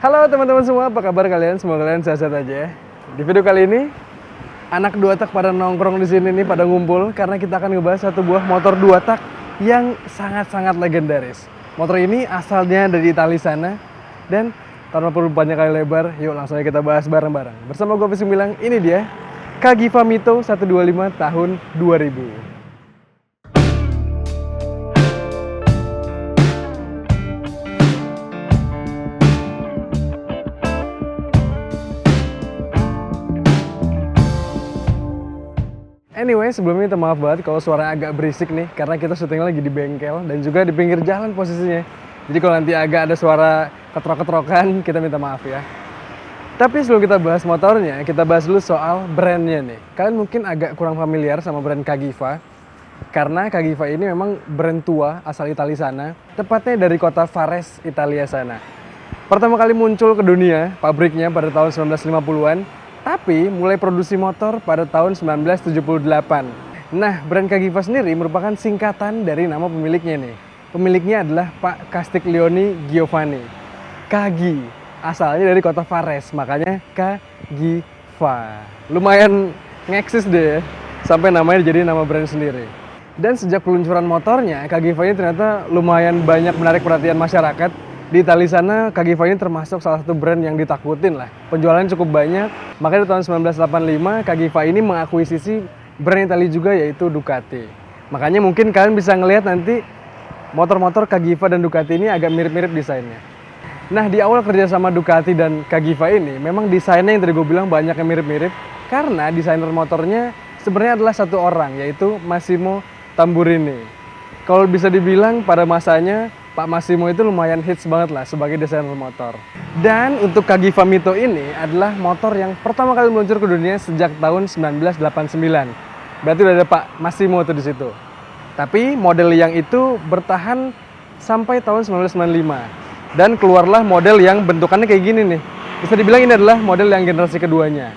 Halo teman-teman semua, apa kabar kalian? Semoga kalian sehat-sehat aja ya. Di video kali ini, anak dua tak pada nongkrong di sini nih, pada ngumpul karena kita akan ngebahas satu buah motor dua tak yang sangat-sangat legendaris. Motor ini asalnya dari Italia sana dan tanpa perlu banyak kali lebar, yuk langsung aja kita bahas bareng-bareng. Bersama gue Visi bilang, ini dia Cagiva Mito 125 tahun 2000. Anyway, sebelumnya minta maaf banget kalau suaranya agak berisik nih, karena kita syuting lagi di bengkel dan juga di pinggir jalan posisinya. Jadi kalau nanti agak ada suara ketrok-ketrokan, kita minta maaf ya. Tapi sebelum kita bahas motornya, kita bahas dulu soal brandnya nih. Kalian mungkin agak kurang familiar sama brand Cagiva, karena Cagiva ini memang brand tua asal Italia sana, tepatnya dari kota Varese, Italia sana. Pertama kali muncul ke dunia, pabriknya pada tahun 1950-an, tapi mulai produksi motor pada tahun 1978. Nah, brand Cagiva sendiri merupakan singkatan dari nama pemiliknya nih. Pemiliknya adalah Pak Castiglione Giovanni. Cagi, asalnya dari kota Varese, makanya Cagiva. Lumayan ngeksis deh ya, sampai namanya jadi nama brand sendiri. Dan sejak peluncuran motornya, Cagiva ini ternyata lumayan banyak menarik perhatian masyarakat. Di Italia sana, Cagiva ini termasuk salah satu brand yang ditakutin lah. Penjualannya cukup banyak, makanya di tahun 1985 Cagiva ini mengakuisisi brand Italia juga, yaitu Ducati. Makanya mungkin kalian bisa ngelihat nanti motor-motor Cagiva dan Ducati ini agak mirip-mirip desainnya. Nah, di awal kerja sama Ducati dan Cagiva ini, memang desainnya yang tadi gue bilang banyak yang mirip-mirip, karena desainer motornya sebenarnya adalah satu orang, yaitu Massimo Tamburini. Kalau bisa dibilang pada masanya, Pak Massimo itu lumayan hits banget lah sebagai desainer motor. Dan untuk Cagiva Mito ini adalah motor yang pertama kali meluncur ke dunia sejak tahun 1989. Berarti udah ada Pak Massimo tuh di situ. Tapi model yang itu bertahan sampai tahun 1995. Dan keluarlah model yang bentukannya kayak gini nih. Bisa dibilang ini adalah model yang generasi keduanya.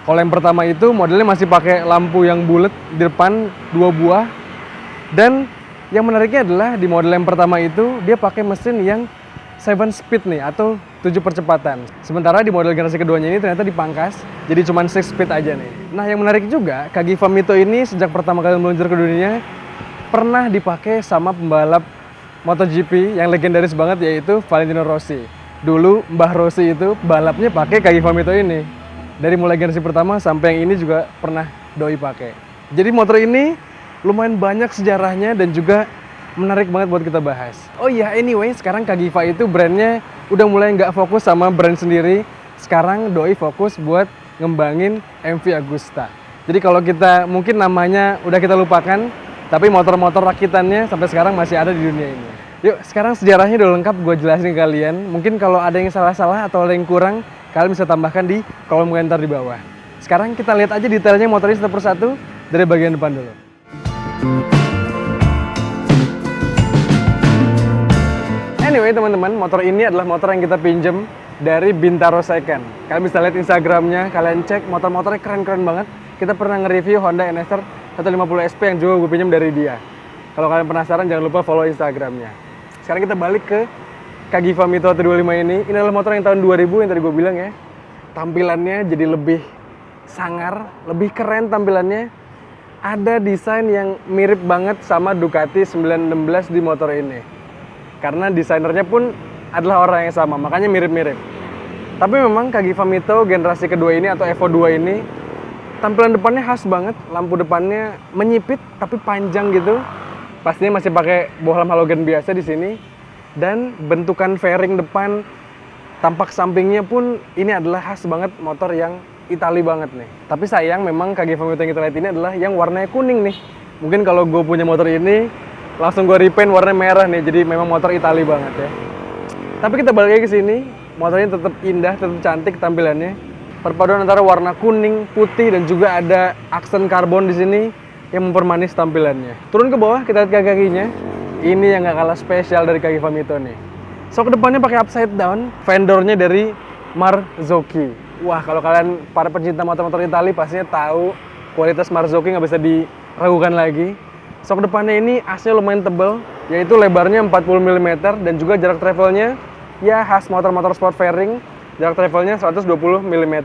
Kalau yang pertama itu modelnya masih pakai lampu yang bulat di depan 2 buah. Dan yang menariknya adalah di model yang pertama itu dia pakai mesin yang 7 speed nih atau 7 percepatan. Sementara di model generasi keduanya ini ternyata dipangkas jadi cuma 6 speed aja nih. Nah, yang menarik juga, Cagiva Mito ini sejak pertama kali meluncur ke dunia pernah dipakai sama pembalap MotoGP yang legendaris banget, yaitu Valentino Rossi. Dulu Mbah Rossi itu balapnya pakai Cagiva Mito ini. Dari mulai generasi pertama sampai yang ini juga pernah doi pakai. Jadi motor ini lumayan banyak sejarahnya dan juga menarik banget buat kita bahas. Oh iya, anyway, sekarang Cagiva itu brandnya udah mulai nggak fokus sama brand sendiri. Sekarang doi fokus buat ngembangin MV Agusta. Jadi kalau kita mungkin namanya udah kita lupakan, tapi motor-motor rakitannya sampai sekarang masih ada di dunia ini. Yuk, sekarang sejarahnya udah lengkap gue jelasin ke kalian. Mungkin kalau ada yang salah-salah atau ada yang kurang, kalian bisa tambahkan di kolom komentar di bawah. Sekarang kita lihat aja detailnya motor ini satu persatu dari bagian depan dulu. Anyway teman-teman, motor ini adalah motor yang kita pinjem dari Bintaro Second. Kalian bisa lihat Instagramnya, kalian cek, motor-motornya keren-keren banget. Kita pernah nge-review Honda NSR 150 SP yang juga gue pinjem dari dia. Kalau kalian penasaran, jangan lupa follow Instagramnya. Sekarang kita balik ke Cagiva Mito 125 ini. Ini adalah motor yang tahun 2000 yang tadi gue bilang ya. Tampilannya jadi lebih sangar, lebih keren tampilannya. Ada desain yang mirip banget sama Ducati 916 di motor ini. Karena desainernya pun adalah orang yang sama, makanya mirip-mirip. Tapi memang Cagiva Mito generasi kedua ini atau Evo 2 ini, tampilan depannya khas banget. Lampu depannya menyipit tapi panjang gitu. Pastinya masih pakai bohlam halogen biasa di sini. Dan bentukan fairing depan, tampak sampingnya pun ini adalah khas banget motor yang Itali banget nih. Tapi sayang memang Cagiva Mito yang kita lihat ini adalah yang warnanya kuning nih. Mungkin kalau gue punya motor ini, langsung gue repaint warna merah nih. Jadi memang motor Itali banget ya. Tapi kita balik lagi ke sini, motornya tetap indah, tetap cantik tampilannya. Perpaduan antara warna kuning, putih, dan juga ada aksen karbon di sini yang mempermanis tampilannya. Turun ke bawah, kita lihat kaki-kakinya. Ini yang gak kalah spesial dari Cagiva Mito nih. Sok depannya pakai upside down, fendornya dari Marzocchi. Wah, kalau kalian para pencinta motor-motor Itali pastinya tahu kualitas Marzocchi nggak bisa diragukan lagi. Sok depannya ini asnya lumayan tebal, yaitu lebarnya 40 mm dan juga jarak travelnya ya khas motor-motor sport fairing. Jarak travelnya 120 mm.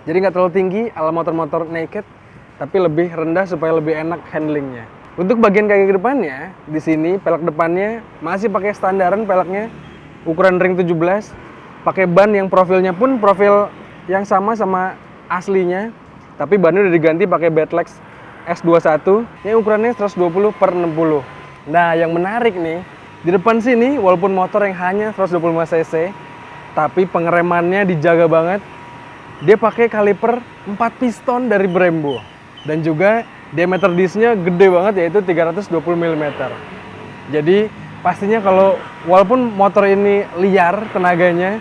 Jadi nggak terlalu tinggi ala motor-motor naked, tapi lebih rendah supaya lebih enak handlingnya. Untuk bagian kaki depannya, di sini pelek depannya masih pakai standaran peleknya, ukuran ring 17, pakai ban yang profilnya pun profil yang sama aslinya, tapi bannya udah diganti pakai Batlex S21 yang ukurannya 120/60. Nah, yang menarik nih, di depan sini walaupun motor yang hanya 125 cc, tapi pengeremannya dijaga banget. Dia pakai kaliper 4 piston dari Brembo. Dan juga diameter discnya gede banget, yaitu 320 mm. Jadi pastinya kalau walaupun motor ini liar tenaganya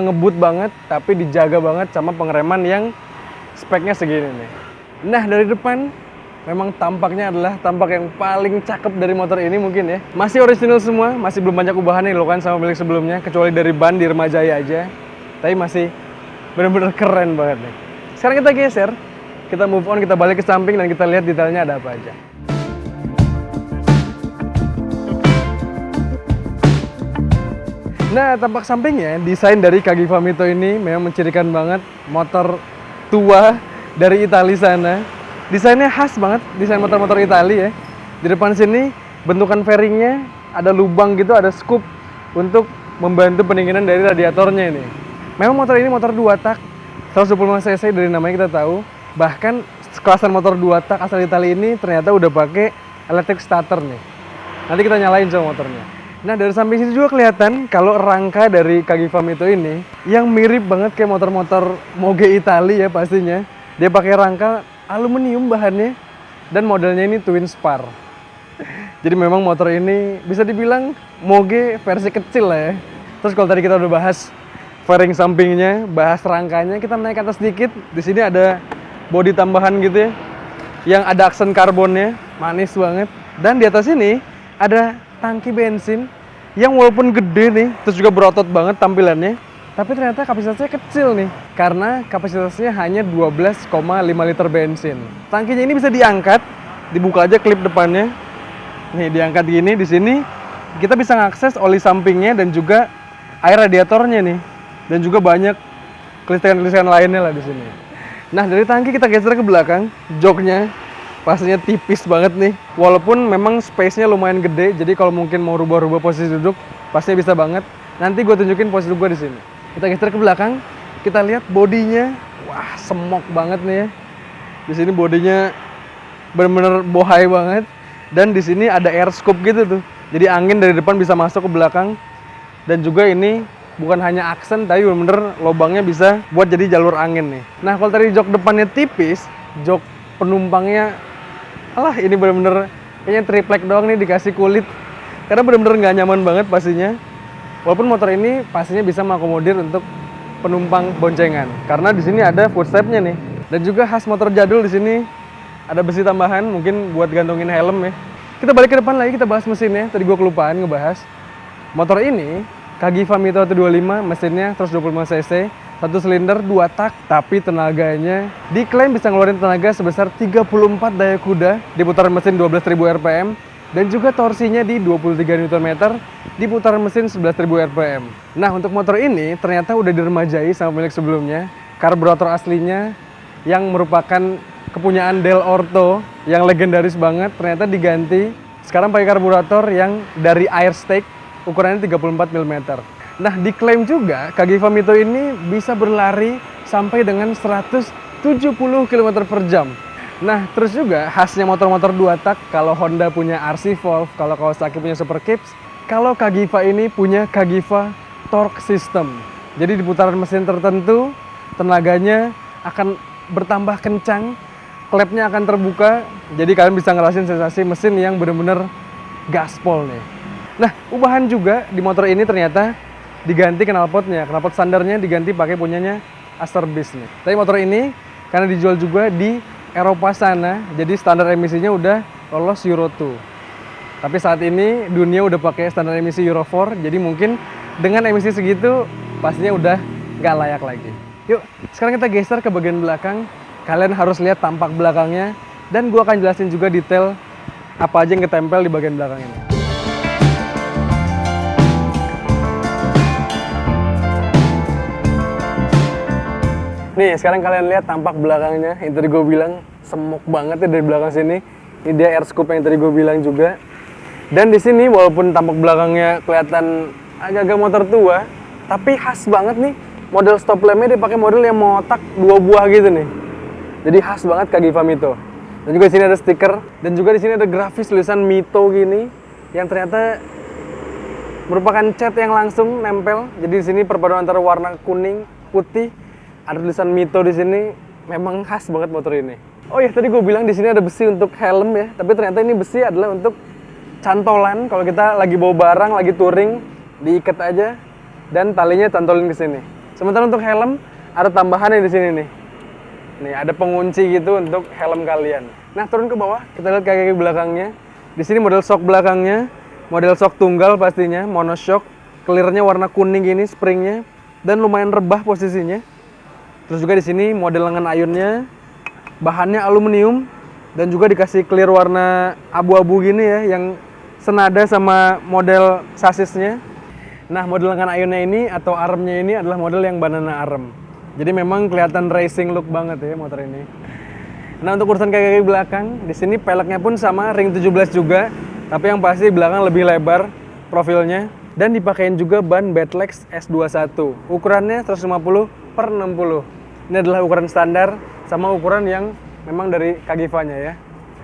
ngebut banget, tapi dijaga banget sama pengereman yang speknya segini nih. Nah, dari depan memang tampaknya adalah tampak yang paling cakep dari motor ini mungkin ya. Masih original semua, masih belum banyak ubahan yang dilakukan sama milik sebelumnya, kecuali dari ban di Remajaya aja. Tapi masih benar-benar keren banget nih. Sekarang kita geser, kita move on, kita balik ke samping dan kita lihat detailnya ada apa aja. Nah, tampak sampingnya, desain dari Cagiva Mito ini memang mencirikan banget motor tua dari Italia sana. Desainnya khas banget, desain motor-motor Italia ya. Di depan sini bentukan fairingnya ada lubang gitu, ada scoop untuk membantu pendinginan dari radiatornya ini. Memang motor ini motor 2 tak, 125 cc dari namanya kita tahu. Bahkan kelasan motor 2 tak asal Italia ini ternyata udah pakai electric starter nih. Nanti kita nyalain sama motornya. Nah, dari samping sini juga kelihatan kalau rangka dari Cagiva Mito ini yang mirip banget kayak motor-motor Moge Italia ya pastinya. Dia pakai rangka aluminium bahannya dan modelnya ini twin spar. Jadi memang motor ini bisa dibilang Moge versi kecil lah ya. Terus kalau tadi kita udah bahas fairing sampingnya, bahas rangkanya, kita naik ke atas sedikit. Di sini ada bodi tambahan gitu ya, yang ada aksen karbonnya, manis banget. Dan di atas ini ada tangki bensin yang walaupun gede nih, terus juga berotot banget tampilannya, tapi ternyata kapasitasnya kecil nih, karena kapasitasnya hanya 12,5 liter bensin. Tangkinya ini bisa diangkat, dibuka aja klip depannya. Nih diangkat gini, di sini kita bisa mengakses oli sampingnya dan juga air radiatornya nih, dan juga banyak kelistrikan-kelistrikan lainnya lah di sini. Nah, dari tangki kita geser ke belakang, joknya pastinya tipis banget nih. Walaupun memang space-nya lumayan gede, jadi kalau mungkin mau rubah-rubah posisi duduk, pastinya bisa banget. Nanti gue tunjukin posisi duduk gue di sini. Kita geser ke belakang, kita lihat bodinya, wah semok banget nih ya. Di sini bodinya bener-bener bohai banget, dan di sini ada air scoop gitu tuh. Jadi angin dari depan bisa masuk ke belakang, dan juga ini bukan hanya aksen, tapi bener-bener lubangnya bisa buat jadi jalur angin nih. Nah, kalau tadi jok depannya tipis, jok penumpangnya, alah ini bener-bener kayaknya triplek doang nih dikasih kulit. Karena bener-bener nggak nyaman banget pastinya. Walaupun motor ini pastinya bisa mengakomodir untuk penumpang boncengan. Karena di sini ada footstep-nya nih. Dan juga khas motor jadul di sini ada besi tambahan, mungkin buat gantungin helm ya. Kita balik ke depan lagi, kita bahas mesinnya. Tadi gue kelupaan ngebahas. Motor ini Cagiva Mito 125, mesinnya 125 cc, 1 silinder 2 tak, tapi tenaganya diklaim bisa ngeluarin tenaga sebesar 34 daya kuda di putaran mesin 12.000 rpm, dan juga torsinya di 23 Nm di putaran mesin 11.000 rpm. Nah, untuk motor ini ternyata udah diremajai sama milik sebelumnya. Karburator aslinya yang merupakan kepunyaan Del Orto yang legendaris banget ternyata diganti. Sekarang pakai karburator yang dari Airstake, ukurannya 34 mm. Nah, diklaim juga Cagiva Mito ini bisa berlari sampai dengan 170 km per jam. Nah, terus juga khasnya motor-motor 2 tak, kalau Honda punya RC Wolf, kalau Kawasaki punya Super Kips, kalau Cagiva ini punya Cagiva Torque System. Jadi di putaran mesin tertentu, tenaganya akan bertambah kencang, klepnya akan terbuka, jadi kalian bisa ngerasain sensasi mesin yang benar-benar gaspol nih. Nah, ubahan juga di motor ini ternyata diganti knalpotnya. Knalpot standarnya diganti pakai punyanya Asterbis nih. Tapi motor ini karena dijual juga di Eropa sana, jadi standar emisinya udah lolos Euro 2. Tapi saat ini dunia udah pakai standar emisi Euro 4, jadi mungkin dengan emisi segitu pastinya udah nggak layak lagi. Yuk, sekarang kita geser ke bagian belakang. Kalian harus lihat tampak belakangnya, dan gua akan jelasin juga detail apa aja yang ketempel di bagian belakang ini. Nih, sekarang kalian lihat tampak belakangnya. Yang tadi gue bilang, semuk banget ya dari belakang sini. Ini dia air scoop yang tadi gue bilang juga. Dan di sini walaupun tampak belakangnya kelihatan agak-agak motor tua, tapi khas banget nih. Model stop lampnya dia pakai model yang motak 2 buah gitu nih. Jadi khas banget Kagifa Mito. Dan juga di sini ada stiker dan juga di sini ada grafis tulisan Mito gini yang ternyata merupakan cat yang langsung nempel. Jadi di sini perpaduan antara warna kuning, putih, ada tulisan Mito di sini, memang khas banget motor ini. Oh ya, tadi gue bilang di sini ada besi untuk helm ya, tapi ternyata ini besi adalah untuk cantolan. Kalau kita lagi bawa barang, lagi touring, diikat aja dan talinya cantolin ke sini. Sementara untuk helm ada tambahannya di sini nih. Nih, ada pengunci gitu untuk helm kalian. Nah, turun ke bawah, kita lihat kaki belakangnya. Di sini model shock belakangnya, model shock tunggal pastinya, monoshock. Clearnya warna kuning gini springnya dan lumayan rebah posisinya. Terus juga di sini model lengan ayunnya, bahannya aluminium dan juga dikasih clear warna abu-abu gini ya, yang senada sama model sasisnya. Nah, model lengan ayunnya ini atau armnya ini adalah model yang banana arm. Jadi memang kelihatan racing look banget ya motor ini. Nah, untuk urusan kaki belakang, di sini peleknya pun sama ring 17 juga, tapi yang pasti belakang lebih lebar profilnya dan dipakein juga ban Badlex S21. Ukurannya 150/60. Ini adalah ukuran standar sama ukuran yang memang dari Kagifa-nya ya.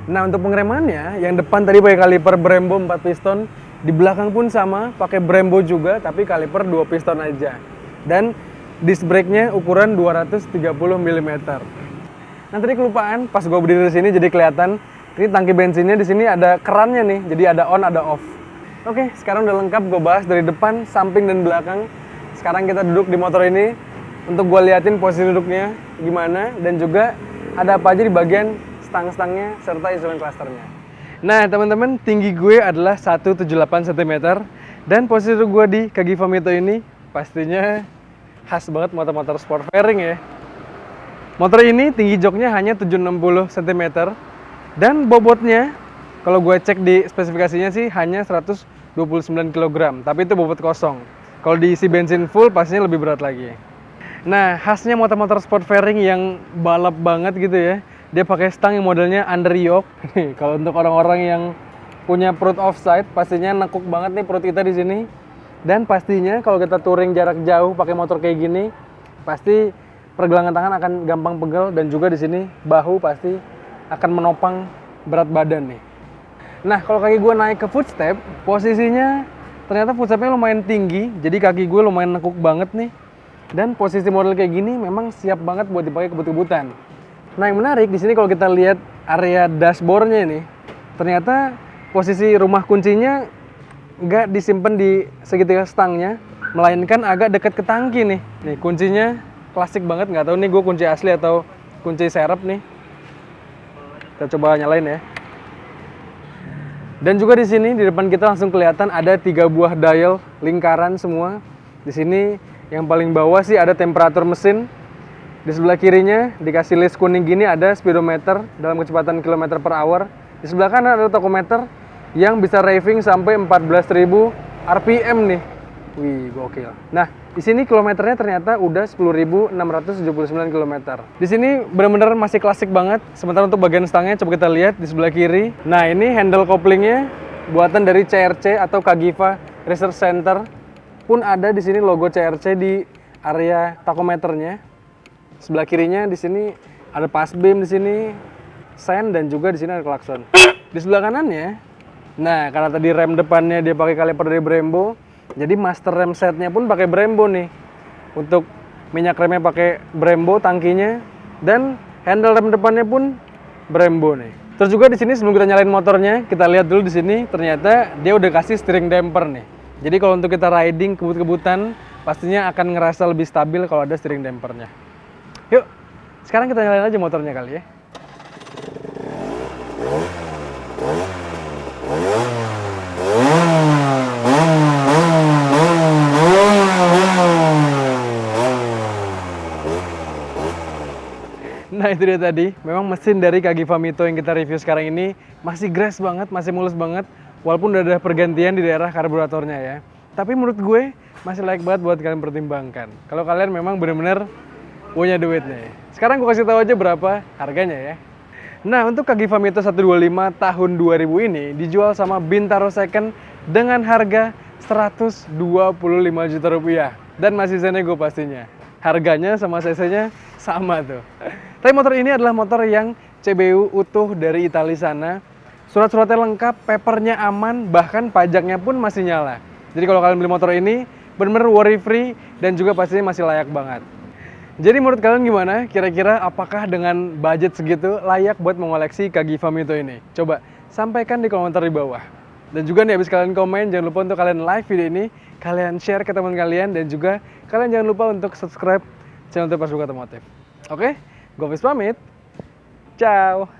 Nah, untuk pengeremannya, yang depan tadi pakai kaliper Brembo 4 piston, di belakang pun sama, pakai Brembo juga tapi kaliper 2 piston aja. Dan disc brake-nya ukuran 230 mm. Nah, tadi kelupaan pas gue berdiri di sini jadi kelihatan ini tangki bensinnya di sini ada kerannya nih, jadi ada on ada off. Oke, sekarang udah lengkap gue bahas dari depan, samping dan belakang. Sekarang kita duduk di motor ini untuk gue liatin posisi duduknya gimana dan juga ada apa aja di bagian stang-stangnya serta instrumen clusternya. Nah, teman-teman, tinggi gue adalah 178 cm dan posisi duduk gue di Kagifa Mito ini pastinya khas banget motor-motor sport fairing ya. Motor ini tinggi joknya hanya 760 cm dan bobotnya kalau gue cek di spesifikasinya sih hanya 129 kg, tapi itu bobot kosong. Kalau diisi bensin full pastinya lebih berat lagi. Nah, khasnya motor-motor sport fairing yang balap banget gitu ya, dia pakai stang yang modelnya under yoke. Kalau untuk orang-orang yang punya perut offside, pastinya nekuk banget nih perut kita di sini. Dan pastinya kalau kita touring jarak jauh pakai motor kayak gini, pasti pergelangan tangan akan gampang pegel dan juga di sini bahu pasti akan menopang berat badan nih. Nah, kalau kaki gue naik ke footstep, posisinya ternyata footstepnya lumayan tinggi, jadi kaki gue lumayan nekuk banget nih. Dan posisi model kayak gini memang siap banget buat dipakai kebut-kebutan. Nah, yang menarik di sini kalau kita lihat area dashboardnya ini, ternyata posisi rumah kuncinya nggak disimpan di segitiga stangnya, melainkan agak dekat ke tangki nih. Nih kuncinya klasik banget, nggak tahu nih gue kunci asli atau kunci serep nih. Kita coba nyalain ya. Dan juga di sini di depan kita langsung kelihatan ada 3 buah dial lingkaran semua. Di sini yang paling bawah sih ada temperatur mesin. Di sebelah kirinya dikasih list kuning gini ada speedometer dalam kecepatan km per hour. Di sebelah kanan ada tachometer yang bisa raving sampai 14.000 RPM nih. Wih, gokil. Nah, di sini kilometernya ternyata udah 10.679 km. Di sini benar-benar masih klasik banget. Sementara untuk bagian stangnya coba kita lihat di sebelah kiri. Nah, ini handle couplingnya buatan dari CRC atau Kagifa Research Center. Pun ada di sini logo CRC di area tachometernya. Sebelah kirinya di sini ada pass beam di sini, sen dan juga di sini ada klakson. Di sebelah kanannya, nah karena tadi rem depannya dia pakai kaliper dari Brembo, jadi master rem setnya pun pakai Brembo nih. Untuk minyak remnya pakai Brembo tangkinya dan handle rem depannya pun Brembo nih. Terus juga di sini sebelum kita nyalain motornya, kita lihat dulu di sini ternyata dia udah kasih steering damper nih. Jadi kalau untuk kita riding kebut-kebutan, pastinya akan ngerasa lebih stabil kalau ada steering dampernya. Yuk, sekarang kita nyalain aja motornya kali ya. Nah, itu dia tadi. Memang mesin dari Kagifa Mito yang kita review sekarang ini masih grass banget, masih mulus banget. Walaupun udah ada pergantian di daerah karburatornya ya. Tapi menurut gue masih layak banget buat kalian pertimbangkan. Kalau kalian memang benar-benar punya duit nih. Sekarang gue kasih tahu aja berapa harganya ya. Nah, untuk Kagifam itu 125 tahun 2000 ini dijual sama Bintaro Second dengan harga 125 juta rupiah. Dan masih nego pastinya. Harganya sama cc-nya sama tuh. Tapi motor ini adalah motor yang CBU utuh dari Italia sana. Surat-suratnya lengkap, papernya aman, bahkan pajaknya pun masih nyala. Jadi kalau kalian beli motor ini, bener-bener worry free dan juga pastinya masih layak banget. Jadi menurut kalian gimana? Kira-kira apakah dengan budget segitu layak buat mengoleksi Kagifam itu ini? Coba sampaikan di komentar di bawah. Dan juga nih habis kalian komen, jangan lupa untuk kalian like video ini, kalian share ke teman kalian, dan juga kalian jangan lupa untuk subscribe channel Tepasbuka Otomotif. Oke, gue Fis pamit. Ciao.